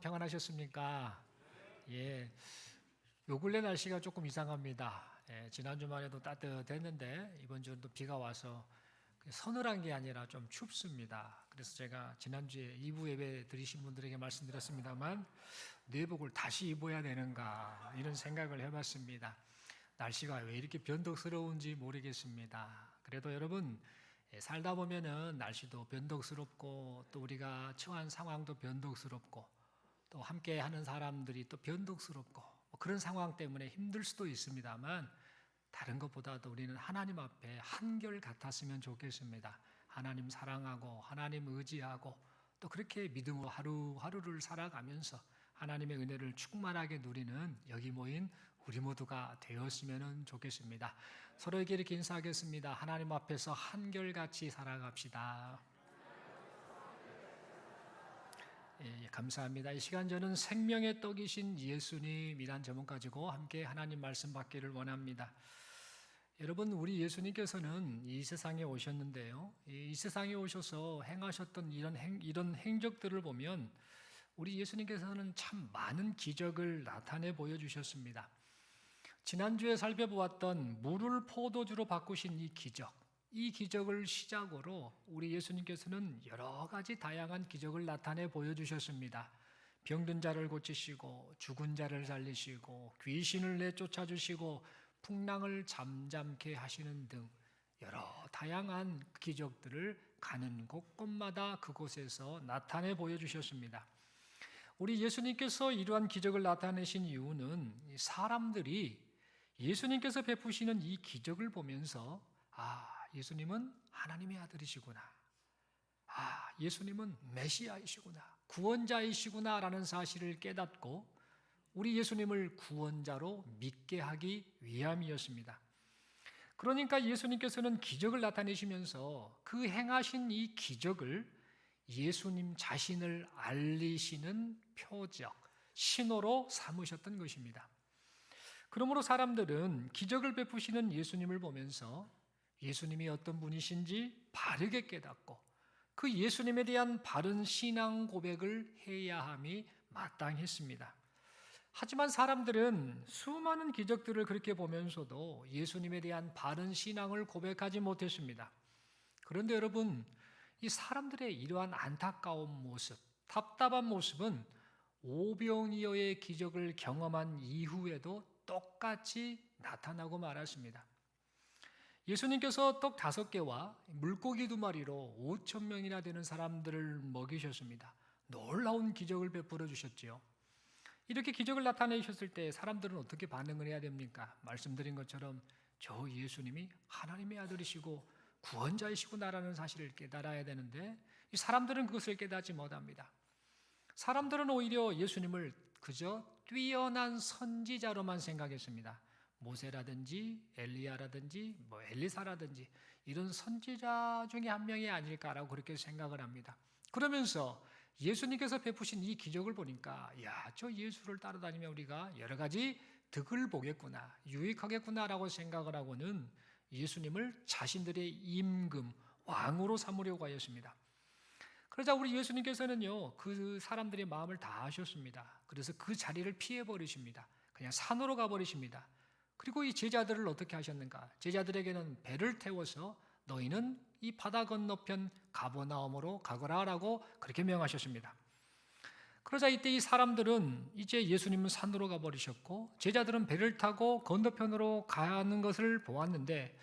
평안하셨습니까? 예. 요 근래 날씨가 조금 이상합니다. 지난 주만 해도 따뜻했는데 이번 주는 또 비가 와서 서늘한 게 아니라 좀 춥습니다. 그래서 제가 지난주에 2부 예배 드리신 분들에게 말씀드렸습니다만 내복을 다시 입어야 되는가 이런 생각을 해봤습니다. 날씨가 왜 이렇게 변덕스러운지 모르겠습니다. 그래도 여러분 살다 보면은 날씨도 변덕스럽고 또 우리가 처한 상황도 변덕스럽고 또 함께 하는 사람들이 또 변덕스럽고 그런 상황 때문에 힘들 수도 있습니다만 다른 것보다도 우리는 하나님 앞에 한결 같았으면 좋겠습니다. 하나님 사랑하고 하나님 의지하고 또 그렇게 믿음으로 하루하루를 살아가면서 하나님의 은혜를 충만하게 누리는 여기 모인 우리 모두가 되었으면 좋겠습니다. 서로에게 이렇게 인사하겠습니다. 하나님 앞에서 한결같이 살아갑시다. 감사합니다. 이 시간 저는 생명의 떡이신 예수님이란 제목 가지고 함께 하나님 말씀 받기를 원합니다. 여러분, 우리 예수님께서는 이 세상에 오셨는데요. 이 세상에 오셔서 행하셨던 이런 행적들을 보면 우리 예수님께서는 참 많은 기적을 나타내 보여주셨습니다. 지난주에 살펴보았던 물을 포도주로 바꾸신 이 기적을 시작으로 우리 예수님께서는 여러 가지 다양한 기적을 나타내 보여주셨습니다. 병든 자를 고치시고 죽은 자를 살리시고 귀신을 내쫓아 주시고 풍랑을 잠잠케 하시는 등 여러 다양한 기적들을 가는 곳곳마다 그곳에서 나타내 보여주셨습니다. 우리 예수님께서 이러한 기적을 나타내신 이유는 사람들이 예수님께서 베푸시는 이 기적을 보면서 예수님은 하나님의 아들이시구나. 예수님은 메시아이시구나. 구원자이시구나 라는 사실을 깨닫고 우리 예수님을 구원자로 믿게 하기 위함이었습니다. 그러니까 예수님께서는 기적을 나타내시면서 그 행하신 이 기적을 예수님 자신을 알리시는 표적, 신호로 삼으셨던 것입니다. 그러므로 사람들은 기적을 베푸시는 예수님을 보면서 예수님이 어떤 분이신지 바르게 깨닫고 그 예수님에 대한 바른 신앙 고백을 해야 함이 마땅했습니다. 하지만 사람들은 수많은 기적들을 그렇게 보면서도 예수님에 대한 바른 신앙을 고백하지 못했습니다. 그런데 여러분, 이 사람들의 이러한 안타까운 모습, 답답한 모습은 오병이어의 기적을 경험한 이후에도 똑같이 나타나고 말았습니다. 예수님께서 떡 5개와 물고기 2마리로 5천 명이나 되는 사람들을 먹이셨습니다. 놀라운 기적을 베풀어 주셨지요. 이렇게 기적을 나타내셨을 때 사람들은 어떻게 반응을 해야 됩니까? 말씀드린 것처럼 저 예수님이 하나님의 아들이시고 구원자이시구나라는 사실을 깨달아야 되는데 이 사람들은 그것을 깨닫지 못합니다. 사람들은 오히려 예수님을 그저 뛰어난 선지자로만 생각했습니다. 모세라든지 엘리야라든지 엘리사라든지 이런 선지자 중에 한 명이 아닐까라고 그렇게 생각을 합니다. 그러면서 예수님께서 베푸신 이 기적을 보니까 저 예수를 따라다니면 우리가 여러 가지 득을 보겠구나, 유익하겠구나라고 생각을 하고는 예수님을 자신들의 임금, 왕으로 삼으려고 하였습니다. 그러자 우리 예수님께서는요, 그 사람들의 마음을 다 아셨습니다. 그래서 그 자리를 피해버리십니다. 그냥 산으로 가버리십니다. 그리고 이 제자들을 어떻게 하셨는가? 제자들에게는 배를 태워서 너희는 이 바다 건너편 가버나움으로 가거라라고 그렇게 명하셨습니다. 그러자 이때 이 사람들은 이제 예수님은 산으로 가버리셨고 제자들은 배를 타고 건너편으로 가는 것을 보았는데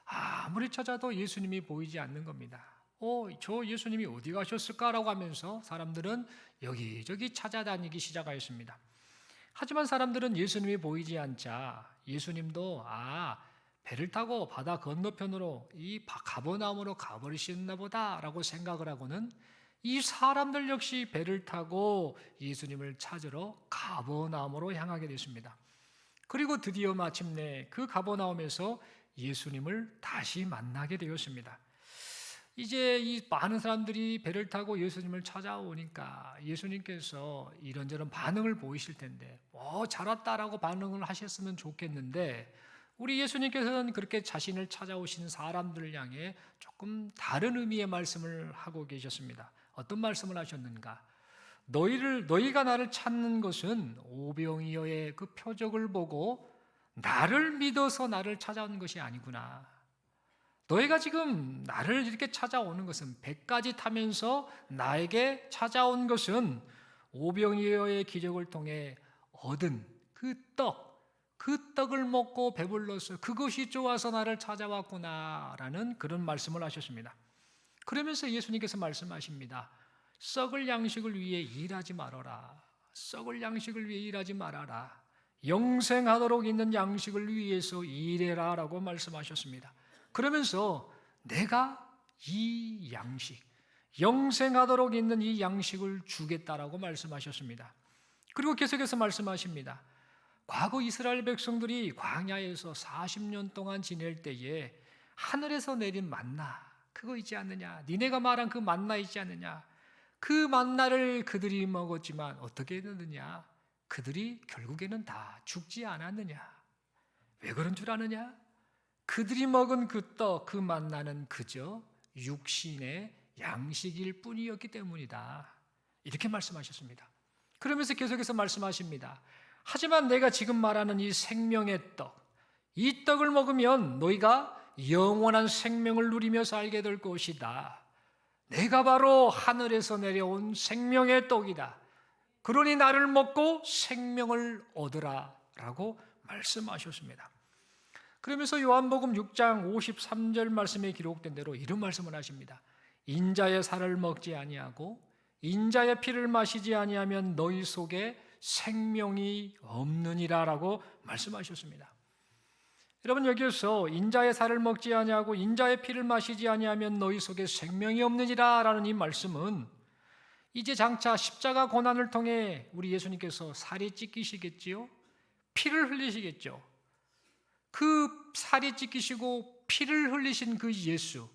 아무리 찾아도 예수님이 보이지 않는 겁니다. 저 예수님이 어디 가셨을까라고 하면서 사람들은 여기저기 찾아다니기 시작하였습니다. 하지만 사람들은 예수님이 보이지 않자 예수님도 배를 타고 바다 건너편으로 이 가버나움으로 가버리셨나 보다라고 생각을 하고는 이 사람들 역시 배를 타고 예수님을 찾으러 가버나움으로 향하게 됐습니다. 그리고 드디어 마침내 그 가버나움에서 예수님을 다시 만나게 되었습니다. 이제 이 많은 사람들이 배를 타고 예수님을 찾아오니까 예수님께서 이런저런 반응을 보이실 텐데 잘 왔다라고 반응을 하셨으면 좋겠는데 우리 예수님께서는 그렇게 자신을 찾아오신 사람들을 향해 조금 다른 의미의 말씀을 하고 계셨습니다. 어떤 말씀을 하셨는가? 너희가 나를 찾는 것은 오병이어의 그 표적을 보고 나를 믿어서 나를 찾아온 것이 아니구나. 너희가 지금 나를 이렇게 찾아오는 것은 배까지 타면서 나에게 찾아온 것은 오병이어의 기적을 통해 얻은 그 떡을 먹고 배불러서 그것이 좋아서 나를 찾아왔구나라는 그런 말씀을 하셨습니다. 그러면서 예수님께서 말씀하십니다. 썩을 양식을 위해 일하지 말아라. 썩을 양식을 위해 일하지 말아라. 영생하도록 있는 양식을 위해서 일해라 라고 말씀하셨습니다. 그러면서 내가 이 양식, 영생하도록 있는 이 양식을 주겠다라고 말씀하셨습니다. 그리고 계속해서 말씀하십니다. 과거 이스라엘 백성들이 광야에서 40년 동안 지낼 때에 하늘에서 내린 만나, 그거 있지 않느냐? 니네가 말한 그 만나 있지 않느냐? 그 만나를 그들이 먹었지만 어떻게 됐느냐? 그들이 결국에는 다 죽지 않았느냐? 왜 그런 줄 아느냐? 그들이 먹은 그 떡, 그 만나는 그저 육신의 양식일 뿐이었기 때문이다. 이렇게 말씀하셨습니다. 그러면서 계속해서 말씀하십니다. 하지만 내가 지금 말하는 이 생명의 떡, 이 떡을 먹으면 너희가 영원한 생명을 누리며 살게 될 것이다. 내가 바로 하늘에서 내려온 생명의 떡이다. 그러니 나를 먹고 생명을 얻으라 라고 말씀하셨습니다. 그러면서 요한복음 6장 53절 말씀에 기록된 대로 이런 말씀을 하십니다. 인자의 살을 먹지 아니하고 인자의 피를 마시지 아니하면 너희 속에 생명이 없느니라 라고 말씀하셨습니다. 여러분, 여기에서 인자의 살을 먹지 아니하고 인자의 피를 마시지 아니하면 너희 속에 생명이 없느니라 라는 이 말씀은 이제 장차 십자가 고난을 통해 우리 예수님께서 살이 찢기시겠지요? 피를 흘리시겠죠? 그 살이 찢기시고 피를 흘리신 그 예수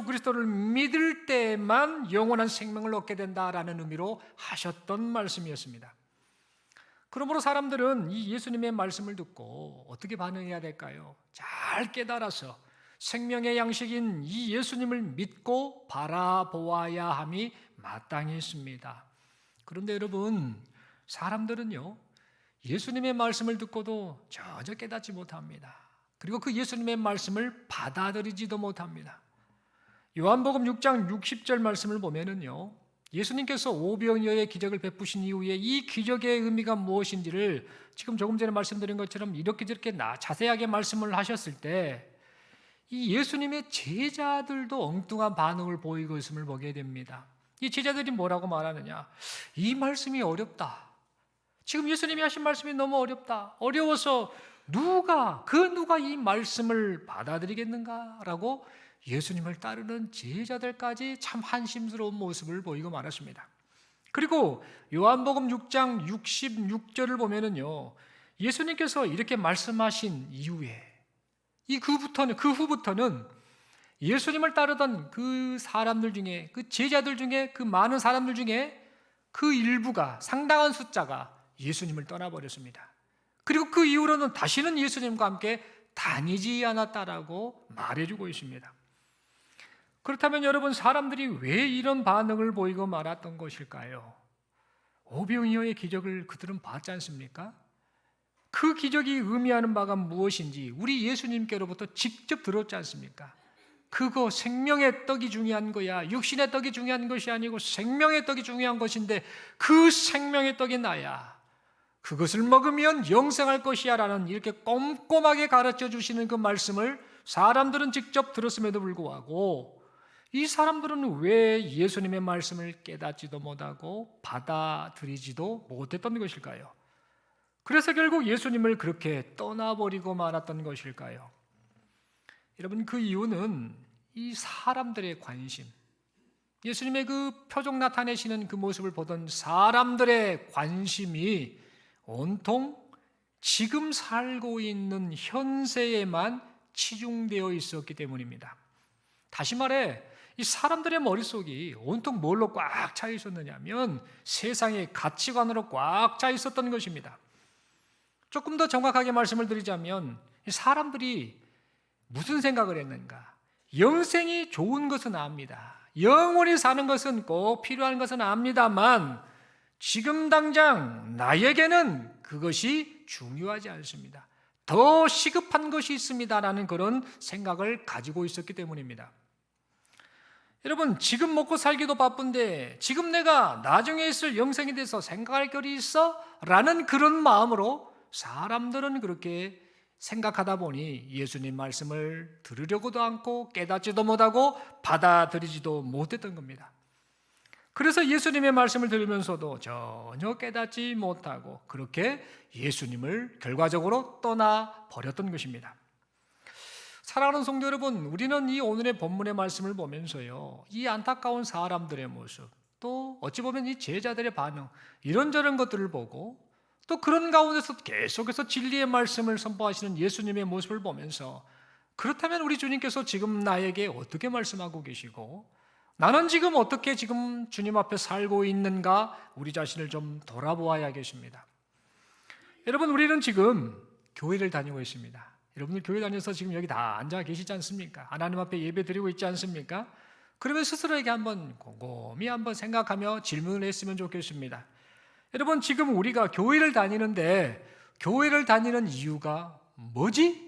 그리스도를 믿을 때만 영원한 생명을 얻게 된다라는 의미로 하셨던 말씀이었습니다. 그러므로 사람들은 이 예수님의 말씀을 듣고 어떻게 반응해야 될까요? 잘 깨달아서 생명의 양식인 이 예수님을 믿고 바라보아야 함이 마땅히 있습니다. 그런데 여러분, 사람들은요, 예수님의 말씀을 듣고도 전혀 깨닫지 못합니다. 그리고 그 예수님의 말씀을 받아들이지도 못합니다. 요한복음 6장 60절 말씀을 보면은요, 예수님께서 오병이어의 기적을 베푸신 이후에 이 기적의 의미가 무엇인지를 지금 조금 전에 말씀드린 것처럼 이렇게 저렇게 자세하게 말씀을 하셨을 때 이 예수님의 제자들도 엉뚱한 반응을 보이고 있음을 보게 됩니다. 이 제자들이 뭐라고 말하느냐? 이 말씀이 어렵다. 지금 예수님이 하신 말씀이 너무 어렵다. 어려워서 누가 이 말씀을 받아들이겠는가라고 예수님을 따르는 제자들까지 참 한심스러운 모습을 보이고 말았습니다. 그리고 요한복음 6장 66절을 보면은요, 예수님께서 이렇게 말씀하신 이후에 그 후부터는 예수님을 따르던 그 사람들 중에, 그 제자들 중에, 그 많은 사람들 중에 그 일부가, 상당한 숫자가 예수님을 떠나버렸습니다. 그리고 그 이후로는 다시는 예수님과 함께 다니지 않았다라고 말해주고 있습니다. 그렇다면 여러분, 사람들이 왜 이런 반응을 보이고 말았던 것일까요? 오병이어의 기적을 그들은 봤지 않습니까? 그 기적이 의미하는 바가 무엇인지 우리 예수님께로부터 직접 들었지 않습니까? 그거 생명의 떡이 중요한 거야. 육신의 떡이 중요한 것이 아니고 생명의 떡이 중요한 것인데 그 생명의 떡이 나야. 그것을 먹으면 영생할 것이야 라는 이렇게 꼼꼼하게 가르쳐 주시는 그 말씀을 사람들은 직접 들었음에도 불구하고 이 사람들은 왜 예수님의 말씀을 깨닫지도 못하고 받아들이지도 못했던 것일까요? 그래서 결국 예수님을 그렇게 떠나버리고 말았던 것일까요? 여러분, 그 이유는 이 사람들의 관심, 예수님의 그 표적 나타내시는 그 모습을 보던 사람들의 관심이 온통 지금 살고 있는 현세에만 치중되어 있었기 때문입니다. 다시 말해, 이 사람들의 머릿속이 온통 뭘로 꽉 차 있었느냐면 세상의 가치관으로 꽉 차 있었던 것입니다. 조금 더 정확하게 말씀을 드리자면 사람들이 무슨 생각을 했는가? 영생이 좋은 것은 압니다. 영원히 사는 것은 꼭 필요한 것은 압니다만 지금 당장 나에게는 그것이 중요하지 않습니다. 더 시급한 것이 있습니다라는 그런 생각을 가지고 있었기 때문입니다. 여러분, 지금 먹고 살기도 바쁜데 지금 내가 나중에 있을 영생에 대해서 생각할 거리 있어? 라는 그런 마음으로 사람들은 그렇게 생각하다 보니 예수님 말씀을 들으려고도 않고 깨닫지도 못하고 받아들이지도 못했던 겁니다. 그래서 예수님의 말씀을 들으면서도 전혀 깨닫지 못하고 그렇게 예수님을 결과적으로 떠나버렸던 것입니다. 사랑하는 성도 여러분, 우리는 이 오늘의 본문의 말씀을 보면서요, 이 안타까운 사람들의 모습, 또 어찌 보면 이 제자들의 반응, 이런저런 것들을 보고 또 그런 가운데서 계속해서 진리의 말씀을 선포하시는 예수님의 모습을 보면서 그렇다면 우리 주님께서 지금 나에게 어떻게 말씀하고 계시고 나는 지금 어떻게 지금 주님 앞에 살고 있는가 우리 자신을 좀 돌아보아야겠습니다. 여러분, 우리는 지금 교회를 다니고 있습니다. 여러분들 교회 다녀서 지금 여기 다 앉아 계시지 않습니까? 하나님 앞에 예배 드리고 있지 않습니까? 그러면 스스로에게 한번 곰곰이 한번 생각하며 질문을 했으면 좋겠습니다. 여러분, 지금 우리가 교회를 다니는데 교회를 다니는 이유가 뭐지?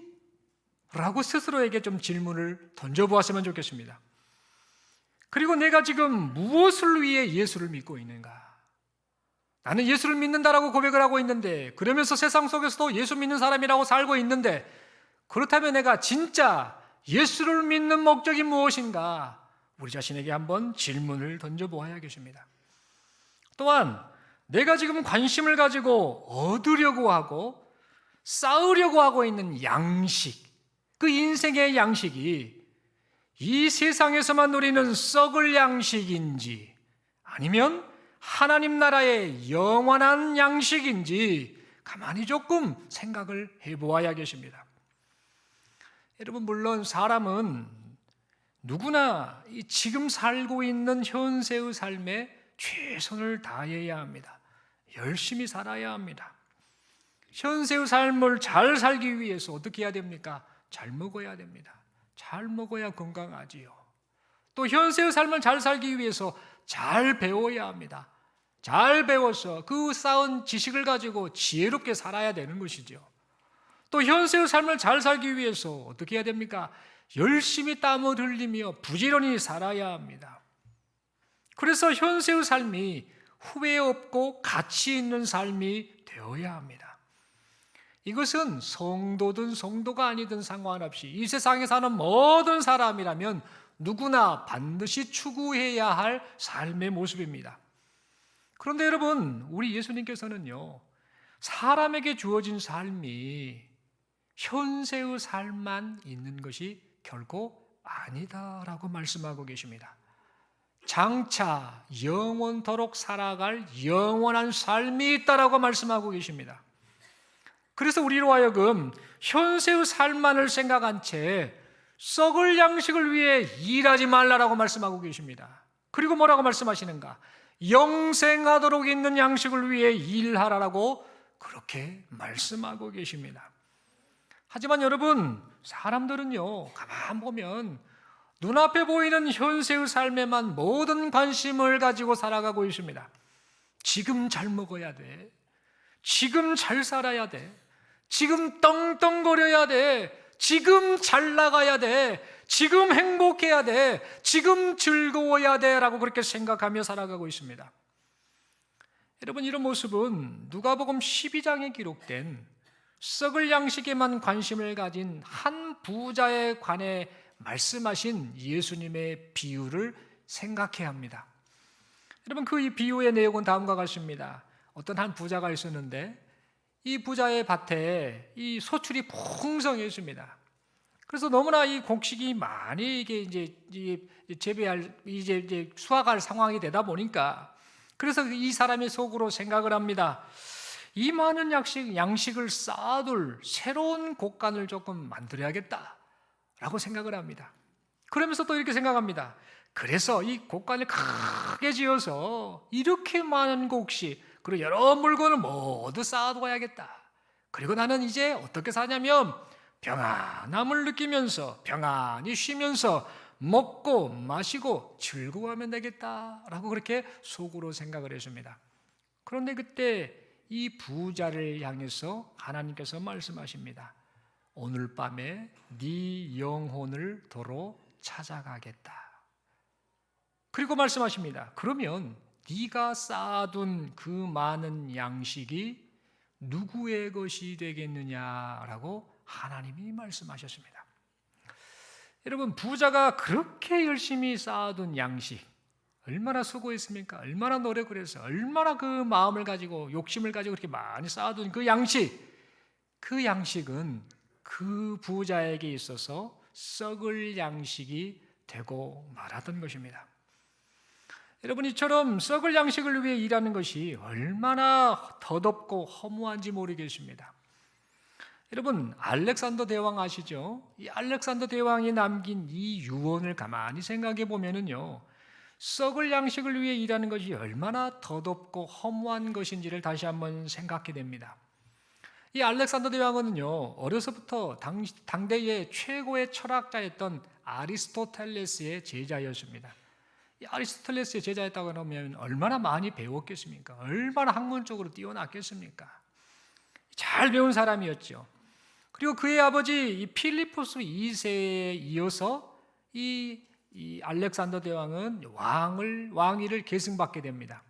라고 스스로에게 좀 질문을 던져보았으면 좋겠습니다. 그리고 내가 지금 무엇을 위해 예수를 믿고 있는가? 나는 예수를 믿는다라고 고백을 하고 있는데 그러면서 세상 속에서도 예수 믿는 사람이라고 살고 있는데 그렇다면 내가 진짜 예수를 믿는 목적이 무엇인가? 우리 자신에게 한번 질문을 던져보아야겠습니다. 또한 내가 지금 관심을 가지고 얻으려고 하고 쌓으려고 하고 있는 양식, 그 인생의 양식이 이 세상에서만 누리는 썩을 양식인지 아니면 하나님 나라의 영원한 양식인지 가만히 조금 생각을 해보아야겠습니다. 여러분, 물론 사람은 누구나 지금 살고 있는 현세의 삶에 최선을 다해야 합니다. 열심히 살아야 합니다. 현세의 삶을 잘 살기 위해서 어떻게 해야 됩니까? 잘 먹어야 됩니다. 잘 먹어야 건강하지요. 또 현세의 삶을 잘 살기 위해서 잘 배워야 합니다. 잘 배워서 그 쌓은 지식을 가지고 지혜롭게 살아야 되는 것이죠. 또 현세의 삶을 잘 살기 위해서 어떻게 해야 됩니까? 열심히 땀을 흘리며 부지런히 살아야 합니다. 그래서 현세의 삶이 후회 없고 가치 있는 삶이 되어야 합니다. 이것은 성도든 성도가 아니든 상관없이 이 세상에 사는 모든 사람이라면 누구나 반드시 추구해야 할 삶의 모습입니다. 그런데 여러분, 우리 예수님께서는요, 사람에게 주어진 삶이 현세의 삶만 있는 것이 결코 아니다라고 말씀하고 계십니다. 장차 영원토록 살아갈 영원한 삶이 있다라고 말씀하고 계십니다. 그래서 우리로 하여금 현세의 삶만을 생각한 채 썩을 양식을 위해 일하지 말라라고 말씀하고 계십니다. 그리고 뭐라고 말씀하시는가? 영생하도록 있는 양식을 위해 일하라라고 그렇게 말씀하고 계십니다. 하지만 여러분, 사람들은요, 가만 보면 눈앞에 보이는 현세의 삶에만 모든 관심을 가지고 살아가고 있습니다. 지금 잘 먹어야 돼. 지금 잘 살아야 돼. 지금 떵떵거려야 돼. 지금 잘 나가야 돼. 지금 행복해야 돼. 지금 즐거워야 돼. 라고 그렇게 생각하며 살아가고 있습니다. 여러분, 이런 모습은 누가복음 12장에 기록된 썩을 양식에만 관심을 가진 한 부자에 관해 말씀하신 예수님의 비유를 생각해야 합니다. 여러분, 그 이 비유의 내용은 다음과 같습니다. 어떤 한 부자가 있었는데 이 부자의 밭에 이 소출이 풍성했습니다. 그래서 너무나 이 곡식이 많이 이제 재배할 이제 수확할 상황이 되다 보니까 그래서 이 사람의 속으로 생각을 합니다. 이 많은 양식을 쌓아둘 새로운 곡간을 조금 만들어야겠다라고 생각을 합니다. 그러면서 또 이렇게 생각합니다. 그래서 이 곡간을 크게 지어서 이렇게 많은 곡식 그리고 여러 물건을 모두 쌓아둬야겠다. 그리고 나는 이제 어떻게 사냐면 평안함을 느끼면서 평안히 쉬면서 먹고 마시고 즐거워하면 되겠다라고 그렇게 속으로 생각을 했습니다. 그런데 그때 이 부자를 향해서 하나님께서 말씀하십니다. 오늘 밤에 네 영혼을 도로 찾아가겠다. 그리고 말씀하십니다. 그러면 네가 쌓아둔 그 많은 양식이 누구의 것이 되겠느냐라고 하나님이 말씀하셨습니다. 여러분, 부자가 그렇게 열심히 쌓아둔 양식, 얼마나 수고했습니까? 얼마나 노력을 해서, 얼마나 그 마음을 가지고 욕심을 가지고 그렇게 많이 쌓아둔 그 양식은 그 부자에게 있어서 썩을 양식이 되고 말았던 것입니다. 여러분, 이처럼 썩을 양식을 위해 일하는 것이 얼마나 더덥고 허무한지 모르겠습니다. 여러분, 알렉산더 대왕 아시죠? 이 알렉산더 대왕이 남긴 이 유언을 가만히 생각해 보면은요, 썩을 양식을 위해 일하는 것이 얼마나 더덥고 허무한 것인지를 다시 한번 생각해 됩니다. 이 알렉산더 대왕은요, 어려서부터 당대의 최고의 철학자였던 아리스토텔레스의 제자였습니다. 이 아리스토텔레스의 제자였다고 하면 얼마나 많이 배웠겠습니까? 얼마나 학문적으로 뛰어났겠습니까? 잘 배운 사람이었죠. 그리고 그의 아버지 이 필리포스 2세에 이어서 이 알렉산더 대왕은 왕위를 계승받게 됩니다.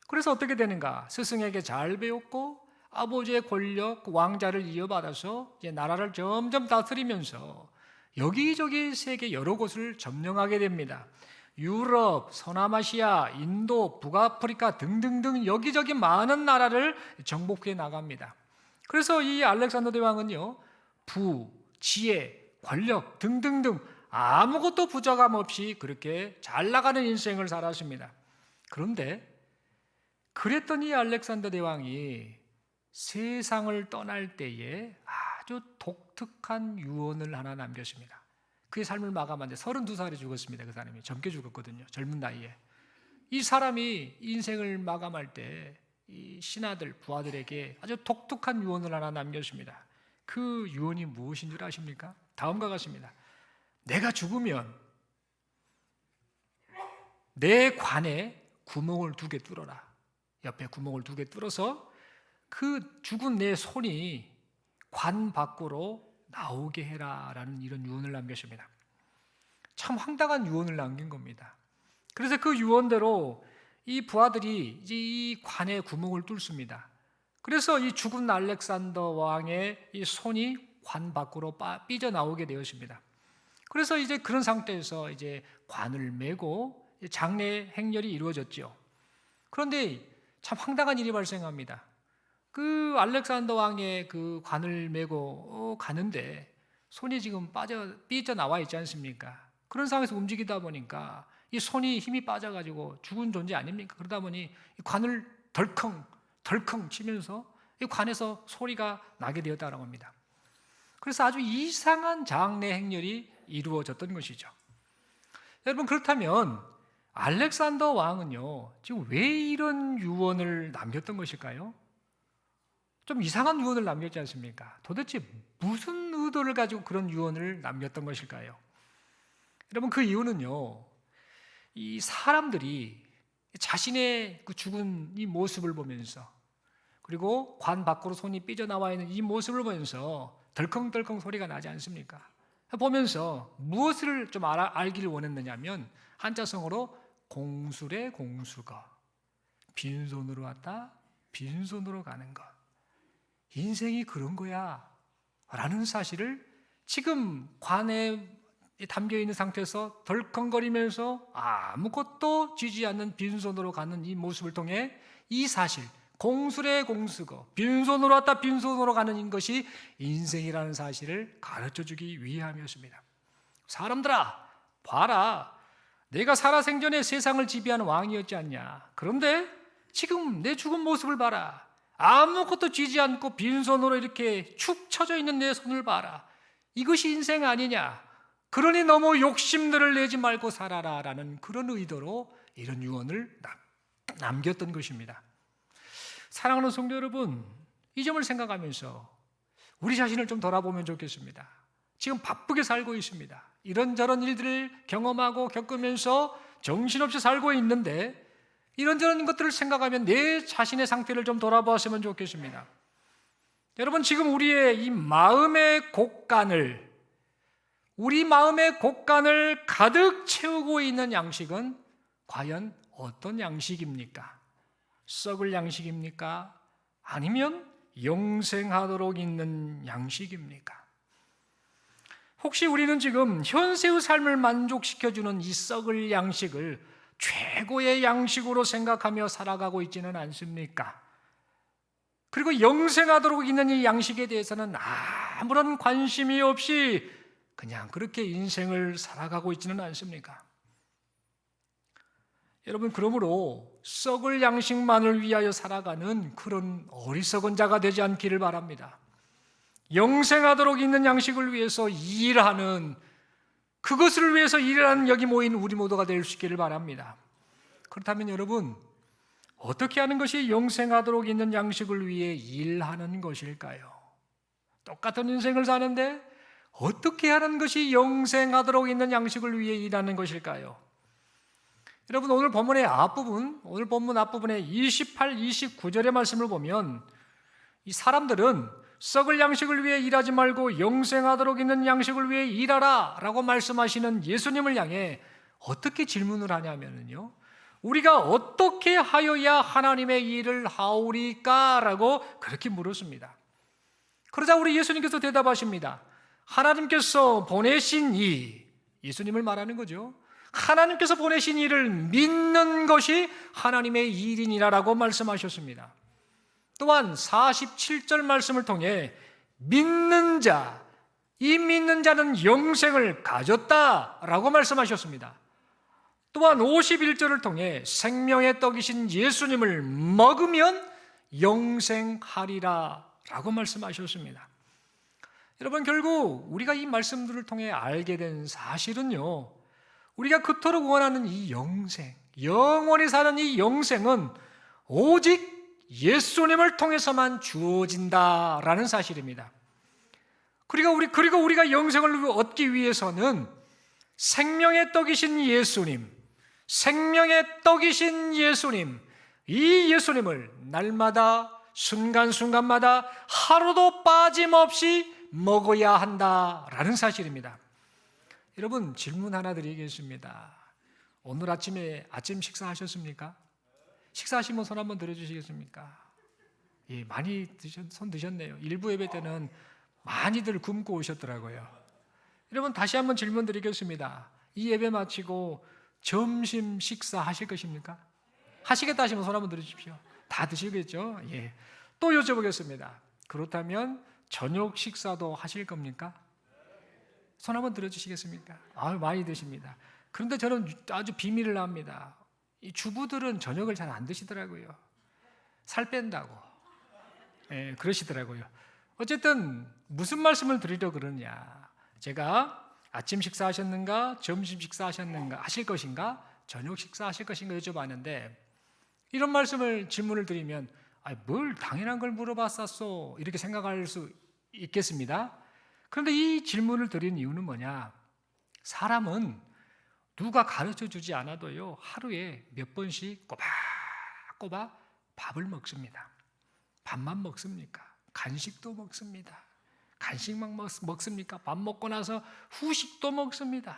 그래서 어떻게 되는가? 스승에게 잘 배웠고 아버지의 권력, 왕자를 이어받아서 이제 나라를 점점 다스리면서 여기저기 세계 여러 곳을 점령하게 됩니다. 유럽, 서남아시아, 인도, 북아프리카 등등등 여기저기 많은 나라를 정복해 나갑니다. 그래서 이 알렉산더 대왕은요, 지혜, 권력 등등등 아무것도 부족함 없이 그렇게 잘 나가는 인생을 살았습니다. 그런데 그랬던 이 알렉산더 대왕이 세상을 떠날 때에 아주 독특한 유언을 하나 남겼습니다. 그의 삶을 마감하는데 32살에 죽었습니다. 그 사람이 젊게 죽었거든요. 젊은 나이에. 이 사람이 인생을 마감할 때 이 신하들, 부하들에게 아주 독특한 유언을 하나 남겼습니다. 그 유언이 무엇인 줄 아십니까? 다음과 같습니다. 내가 죽으면 내 관에 구멍을 2개 뚫어라. 옆에 구멍을 2개 뚫어서 그 죽은 내 손이 관 밖으로 나오게 해라 라는 이런 유언을 남겼습니다. 참 황당한 유언을 남긴 겁니다. 그래서 그 유언대로 이 부하들이 이제 이 관에 구멍을 뚫습니다. 그래서 이 죽은 알렉산더 왕의 이 손이 관 밖으로 삐져나오게 되었습니다. 그래서 이제 그런 상태에서 이제 관을 메고 장례 행렬이 이루어졌죠. 그런데 참 황당한 일이 발생합니다. 그 알렉산더 왕의 그 관을 메고 가는데 손이 지금 삐져나와 있지 않습니까? 그런 상황에서 움직이다 보니까 이 손이 힘이 빠져가지고 죽은 존재 아닙니까? 그러다 보니 이 관을 덜컹 치면서 이 관에서 소리가 나게 되었다고 합니다. 그래서 아주 이상한 장례 행렬이 이루어졌던 것이죠. 여러분, 그렇다면 알렉산더 왕은요, 지금 왜 이런 유언을 남겼던 것일까요? 좀 이상한 유언을 남겼지 않습니까? 도대체 무슨 의도를 가지고 그런 유언을 남겼던 것일까요? 여러분, 그 이유는요, 이 사람들이 자신의 그 죽은 이 모습을 보면서 그리고 관 밖으로 손이 삐져나와 있는 이 모습을 보면서 덜컹덜컹 소리가 나지 않습니까? 보면서 무엇을 좀 알기를 원했느냐면 한자성어로 공술의 공수거, 빈손으로 왔다 빈손으로 가는 것, 인생이 그런 거야 라는 사실을 지금 관에 담겨있는 상태에서 덜컹거리면서 아무것도 쥐지 않는 빈손으로 가는 이 모습을 통해 이 사실, 공술의 공수거, 빈손으로 왔다 빈손으로 가는 것이 인생이라는 사실을 가르쳐주기 위함이었습니다. 사람들아, 봐라, 내가 살아생전에 세상을 지배하는 왕이었지 않냐. 그런데 지금 내 죽은 모습을 봐라. 아무것도 쥐지 않고 빈손으로 이렇게 축 처져 있는 내 손을 봐라. 이것이 인생 아니냐. 그러니 너무 욕심들을 내지 말고 살아라 라는 그런 의도로 이런 유언을 남겼던 것입니다. 사랑하는 성도 여러분, 이 점을 생각하면서 우리 자신을 좀 돌아보면 좋겠습니다. 지금 바쁘게 살고 있습니다. 이런저런 일들을 경험하고 겪으면서 정신없이 살고 있는데 이런저런 것들을 생각하면 내 자신의 상태를 좀 돌아보았으면 좋겠습니다. 여러분, 지금 우리의 이 우리 마음의 곡간을 가득 채우고 있는 양식은 과연 어떤 양식입니까? 썩을 양식입니까? 아니면 영생하도록 있는 양식입니까? 혹시 우리는 지금 현세의 삶을 만족시켜주는 이 썩을 양식을 최고의 양식으로 생각하며 살아가고 있지는 않습니까? 그리고 영생하도록 있는 이 양식에 대해서는 아무런 관심이 없이 그냥 그렇게 인생을 살아가고 있지는 않습니까? 여러분, 그러므로 썩을 양식만을 위하여 살아가는 그런 어리석은 자가 되지 않기를 바랍니다. 영생하도록 있는 양식을 위해서 일하는, 그것을 위해서 일하는 여기 모인 우리 모두가 될 수 있기를 바랍니다. 그렇다면 여러분, 어떻게 하는 것이 영생하도록 있는 양식을 위해 일하는 것일까요? 똑같은 인생을 사는데 어떻게 하는 것이 영생하도록 있는 양식을 위해 일하는 것일까요? 여러분, 오늘 본문 앞부분의 28, 29절의 말씀을 보면 이 사람들은 썩을 양식을 위해 일하지 말고 영생하도록 있는 양식을 위해 일하라 라고 말씀하시는 예수님을 향해 어떻게 질문을 하냐면요, 우리가 어떻게 하여야 하나님의 일을 하오리까? 라고 그렇게 물었습니다. 그러자 우리 예수님께서 대답하십니다. 하나님께서 보내신 예수님을 말하는 거죠. 하나님께서 보내신 일을 믿는 것이 하나님의 일이니라라고 말씀하셨습니다. 또한 47절 말씀을 통해 믿는 자, 이 믿는 자는 영생을 가졌다라고 말씀하셨습니다. 또한 51절을 통해 생명의 떡이신 예수님을 먹으면 영생하리라 라고 말씀하셨습니다. 여러분, 결국 우리가 이 말씀들을 통해 알게 된 사실은요, 우리가 그토록 원하는 이 영생, 영원히 사는 이 영생은 오직 예수님을 통해서만 주어진다라는 사실입니다. 그리고 우리가 영생을 얻기 위해서는 생명의 떡이신 예수님, 이 예수님을 날마다 순간순간마다 하루도 빠짐없이 먹어야 한다라는 사실입니다. 여러분, 질문 하나 드리겠습니다. 오늘 아침에 아침 식사하셨습니까? 식사하시면 손 한번 들어주시겠습니까? 예, 많이 손 드셨네요. 일부 예배 때는 많이들 굶고 오셨더라고요. 여러분, 다시 한번 질문 드리겠습니다. 이 예배 마치고 점심 식사 하실 것입니까? 하시겠다 하시면 손 한번 들어주십시오. 다 드시겠죠? 예. 또 여쭤보겠습니다. 그렇다면 저녁 식사도 하실 겁니까? 손 한번 들어주시겠습니까? 많이 드십니다. 그런데 저는 아주 비밀을 합니다. 이 주부들은 저녁을 잘 안 드시더라고요. 살 뺀다고. 예, 그러시더라고요. 어쨌든 무슨 말씀을 드리려 그러냐, 제가 아침 식사하셨는가, 점심 식사하셨는가, 하실 것인가, 저녁 식사하실 것인가 여쭤봤는데, 이런 질문을 드리면 뭘 당연한 걸 물어봤었어 이렇게 생각할 수 있겠습니다. 그런데 이 질문을 드린 이유는 뭐냐, 사람은 누가 가르쳐 주지 않아도요, 하루에 몇 번씩 꼬박꼬박 밥을 먹습니다. 밥만 먹습니까? 간식도 먹습니다. 간식만 먹습니까? 밥 먹고 나서 후식도 먹습니다.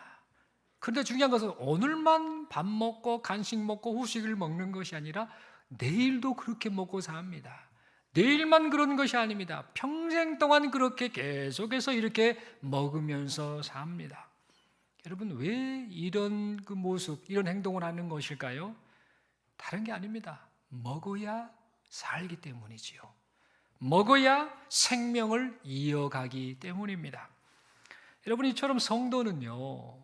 그런데 중요한 것은 오늘만 밥 먹고 간식 먹고 후식을 먹는 것이 아니라 내일도 그렇게 먹고 삽니다. 내일만 그런 것이 아닙니다. 평생 동안 그렇게 계속해서 이렇게 먹으면서 삽니다. 여러분, 왜 이런 그 모습, 이런 행동을 하는 것일까요? 다른 게 아닙니다. 먹어야 살기 때문이지요. 먹어야 생명을 이어가기 때문입니다. 여러분, 이처럼 성도는요,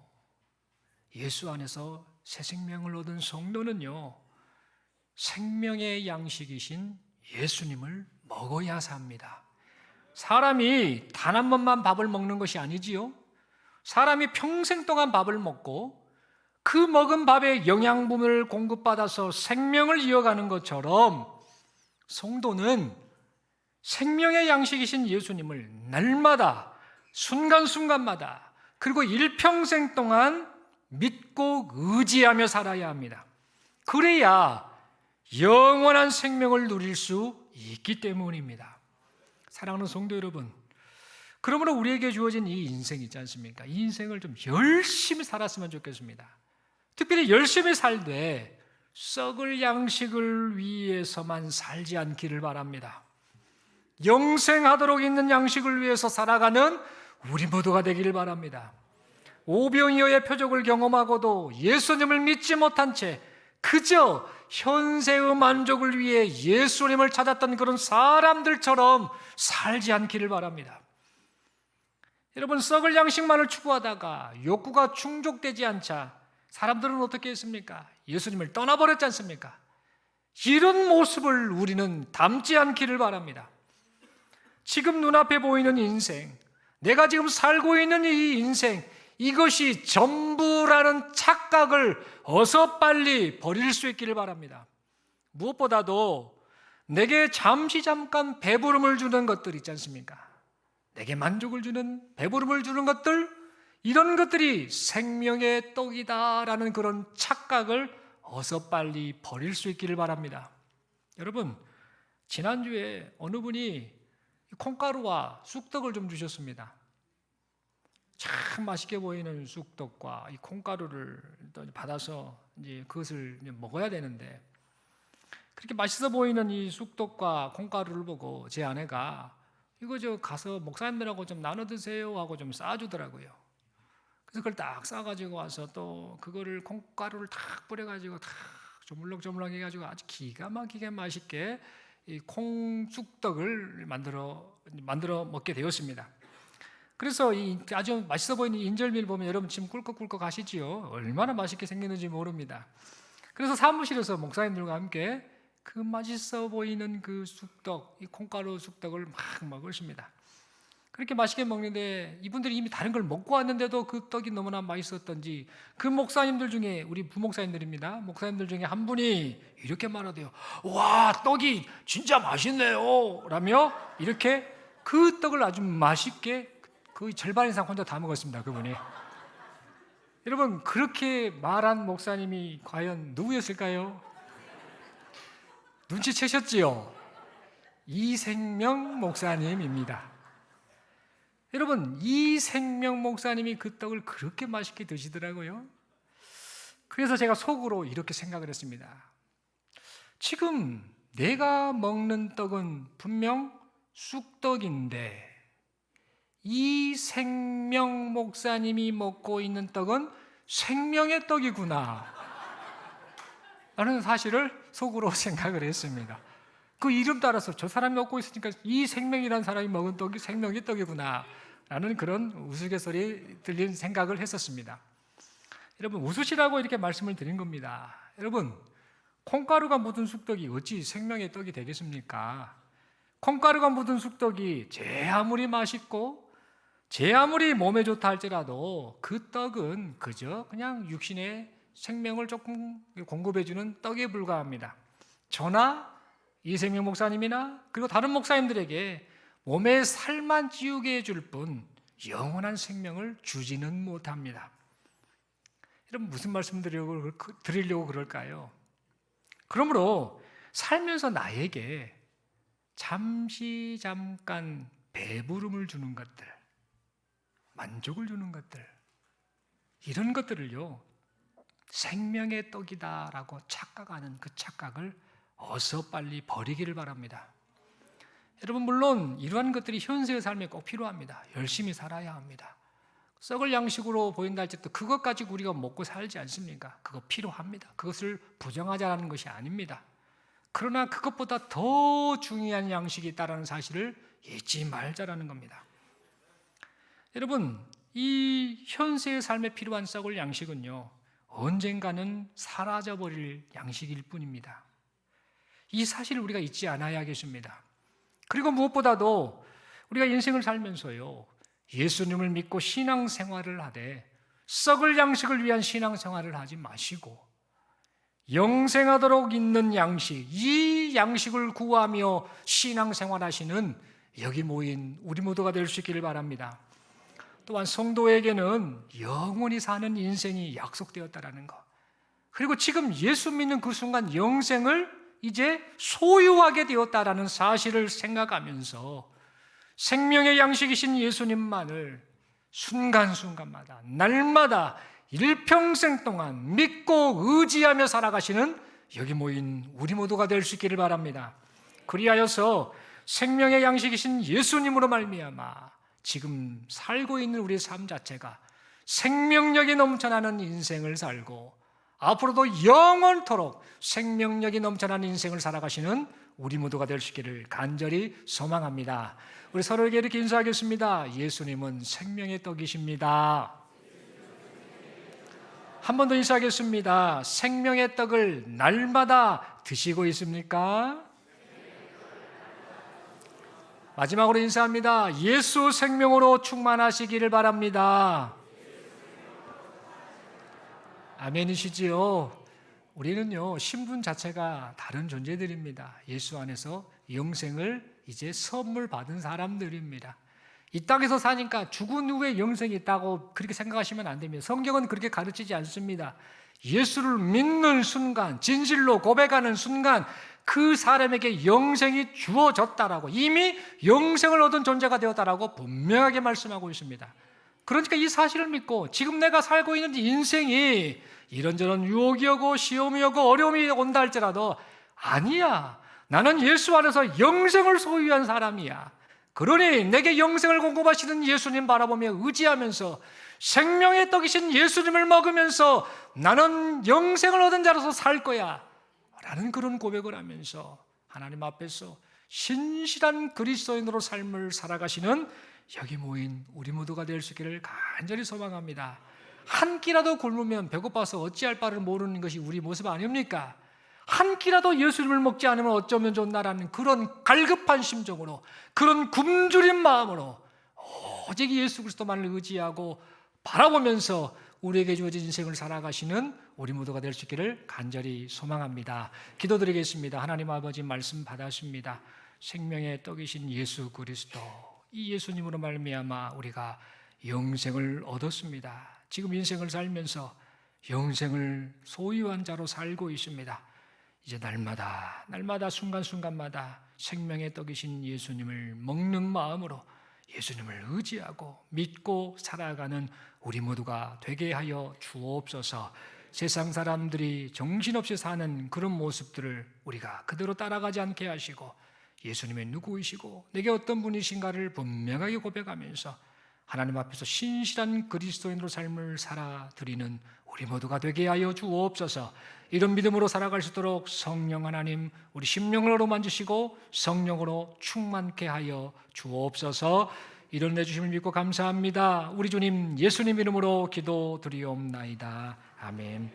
예수 안에서 새 생명을 얻은 성도는요, 생명의 양식이신 예수님을 먹어야 삽니다. 사람이 단 한 번만 밥을 먹는 것이 아니지요. 사람이 평생 동안 밥을 먹고 그 먹은 밥에 영양분을 공급받아서 생명을 이어가는 것처럼 성도는 생명의 양식이신 예수님을 날마다 순간순간마다 그리고 일평생 동안 믿고 의지하며 살아야 합니다. 그래야 영원한 생명을 누릴 수 있기 때문입니다. 사랑하는 성도 여러분, 그러므로 우리에게 주어진 이 인생 있지 않습니까? 이 인생을 좀 열심히 살았으면 좋겠습니다. 특별히 열심히 살되 썩을 양식을 위해서만 살지 않기를 바랍니다. 영생하도록 있는 양식을 위해서 살아가는 우리 모두가 되기를 바랍니다. 오병이어의 표적을 경험하고도 예수님을 믿지 못한 채 그저 현세의 만족을 위해 예수님을 찾았던 그런 사람들처럼 살지 않기를 바랍니다. 여러분, 썩을 양식만을 추구하다가 욕구가 충족되지 않자 사람들은 어떻게 했습니까? 예수님을 떠나버렸지 않습니까? 이런 모습을 우리는 담지 않기를 바랍니다. 지금 눈앞에 보이는 인생, 내가 지금 살고 있는 이 인생, 이것이 전부라는 착각을 어서 빨리 버릴 수 있기를 바랍니다. 무엇보다도 내게 잠시 잠깐 배부름을 주는 것들 있지 않습니까? 내게 만족을 주는, 배부름을 주는 것들, 이런 것들이 생명의 떡이다라는 그런 착각을 어서 빨리 버릴 수 있기를 바랍니다. 여러분, 지난주에 어느 분이 콩가루와 쑥떡을 좀 주셨습니다. 참 맛있게 보이는 쑥떡과 이 콩가루를 받아서 이제 그것을 먹어야 되는데, 그렇게 맛있어 보이는 이 쑥떡과 콩가루를 보고 제 아내가 이거 가서 목사님들하고 좀 나눠 드세요 하고 좀 싸주더라고요. 그래서 그걸 딱 싸가지고 와서 또 그거를 콩가루를 탁 뿌려가지고 탁 조물럭조물럭 해가지고 아주 기가 막히게 맛있게 이 콩쑥떡을 만들어 먹게 되었습니다. 그래서 이 아주 맛있어 보이는 인절미를 보면 여러분 지금 꿀꺽꿀꺽 하시지요? 얼마나 맛있게 생겼는지 모릅니다. 그래서 사무실에서 목사님들과 함께 그 맛있어 보이는 그 쑥떡, 이 콩가루 쑥떡을 막 먹으십니다. 그렇게 맛있게 먹는데 이분들이 이미 다른 걸 먹고 왔는데도 그 떡이 너무나 맛있었던지 그 목사님들 중에, 우리 부목사님들입니다, 목사님들 중에 한 분이 이렇게 말하대요. 와, 떡이 진짜 맛있네요 라며 이렇게 그 떡을 아주 맛있게 거의 절반 이상 혼자 다 먹었습니다. 그분이. 여러분, 그렇게 말한 목사님이 과연 누구였을까요? 눈치채셨지요? 이생명 목사님입니다. 여러분, 이생명 목사님이 그 떡을 그렇게 맛있게 드시더라고요. 그래서 제가 속으로 이렇게 생각을 했습니다. 지금 내가 먹는 떡은 분명 쑥떡인데 이생명 목사님이 먹고 있는 떡은 생명의 떡이구나 라는 사실을 속으로 생각을 했습니다. 그 이름 따라서 저 사람이 먹고 있으니까 이 생명이라는 사람이 먹은 떡이 생명의 떡이구나 라는 그런 우스갯소리 들린 생각을 했었습니다. 여러분, 웃으시라고 이렇게 말씀을 드린 겁니다. 여러분, 콩가루가 묻은 쑥떡이 어찌 생명의 떡이 되겠습니까? 콩가루가 묻은 쑥떡이 제 아무리 맛있고 제 아무리 몸에 좋다 할지라도 그 떡은 그저 그냥 육신의 생명을 조금 공급해주는 떡에 불과합니다. 저나 이생명 목사님이나 그리고 다른 목사님들에게 몸의 살만 찌우게 해줄 뿐 영원한 생명을 주지는 못합니다. 여러분, 무슨 말씀 드리려고 그럴까요? 그러므로 살면서 나에게 잠시 잠깐 배부름을 주는 것들, 만족을 주는 것들, 이런 것들을요 생명의 떡이다라고 착각하는 그 착각을 어서 빨리 버리기를 바랍니다. 여러분, 물론 이러한 것들이 현세의 삶에 꼭 필요합니다. 열심히 살아야 합니다. 썩을 양식으로 보인다 할지라도 그것 가지고 우리가 먹고 살지 않습니까? 그거 필요합니다. 그것을 부정하자는 것이 아닙니다. 그러나 그것보다 더 중요한 양식이 있다는 사실을 잊지 말자라는 겁니다. 여러분, 이 현세의 삶에 필요한 썩을 양식은요 언젠가는 사라져버릴 양식일 뿐입니다. 이 사실을 우리가 잊지 않아야겠습니다. 그리고 무엇보다도 우리가 인생을 살면서요 예수님을 믿고 신앙생활을 하되 썩을 양식을 위한 신앙생활을 하지 마시고 영생하도록 있는 양식, 이 양식을 구하며 신앙생활하시는 여기 모인 우리 모두가 될 수 있기를 바랍니다. 또한 성도에게는 영원히 사는 인생이 약속되었다라는 것. 그리고 지금 예수 믿는 그 순간 영생을 이제 소유하게 되었다라는 사실을 생각하면서 생명의 양식이신 예수님만을 순간순간마다 날마다 일평생 동안 믿고 의지하며 살아가시는 여기 모인 우리 모두가 될 수 있기를 바랍니다. 그리하여서 생명의 양식이신 예수님으로 말미암아 지금 살고 있는 우리의 삶 자체가 생명력이 넘쳐나는 인생을 살고 앞으로도 영원토록 생명력이 넘쳐나는 인생을 살아가시는 우리 모두가 될 수 있기를 간절히 소망합니다. 우리 서로에게 이렇게 인사하겠습니다. 예수님은 생명의 떡이십니다. 한 번 더 인사하겠습니다. 생명의 떡을 날마다 드시고 있습니까? 마지막으로 인사합니다. 예수 생명으로 충만하시기를 바랍니다. 아멘이시지요? 우리는요, 신분 자체가 다른 존재들입니다. 예수 안에서 영생을 이제 선물 받은 사람들입니다. 이 땅에서 사니까 죽은 후에 영생이 있다고 그렇게 생각하시면 안 됩니다. 성경은 그렇게 가르치지 않습니다. 예수를 믿는 순간, 진실로 고백하는 순간 그 사람에게 영생이 주어졌다라고, 이미 영생을 얻은 존재가 되었다라고 분명하게 말씀하고 있습니다. 그러니까 이 사실을 믿고 지금 내가 살고 있는 인생이 이런저런 유혹이 오고 시험이 오고 어려움이 온다 할지라도 아니야, 나는 예수 안에서 영생을 소유한 사람이야. 그러니 내게 영생을 공급하시는 예수님 바라보며 의지하면서 생명의 떡이신 예수님을 먹으면서 나는 영생을 얻은 자로서 살 거야 라는 그런 고백을 하면서 하나님 앞에서 신실한 그리스도인으로 삶을 살아가시는 여기 모인 우리 모두가 될 수 있기를 간절히 소망합니다. 한 끼라도 굶으면 배고파서 어찌할 바를 모르는 것이 우리 모습 아닙니까? 한 끼라도 예수님을 먹지 않으면 어쩌면 좋나라는 그런 갈급한 심정으로, 그런 굶주린 마음으로 오직 예수 그리스도만을 의지하고 바라보면서 우리에게 주어진 인생을 살아가시는 우리 모두가 될 수 있기를 간절히 소망합니다. 기도드리겠습니다. 하나님 아버지 말씀 받았습니다. 생명의 떡이신 예수 그리스도, 이 예수님으로 말미암아 우리가 영생을 얻었습니다. 지금 인생을 살면서 영생을 소유한 자로 살고 있습니다. 이제 날마다 순간순간마다 생명의 떡이신 예수님을 먹는 마음으로 예수님을 의지하고 믿고 살아가는 우리 모두가 되게 하여 주옵소서. 세상 사람들이 정신없이 사는 그런 모습들을 우리가 그대로 따라가지 않게 하시고 예수님이 누구이시고 내게 어떤 분이신가를 분명하게 고백하면서 하나님 앞에서 신실한 그리스도인으로 삶을 살아드리는 우리 모두가 되게 하여 주옵소서. 이런 믿음으로 살아갈 수 있도록 성령 하나님 우리 심령으로 만지시고 성령으로 충만케 하여 주옵소서. 이런 내주심을 믿고 감사합니다. 우리 주님 예수님 이름으로 기도드리옵나이다. 아멘.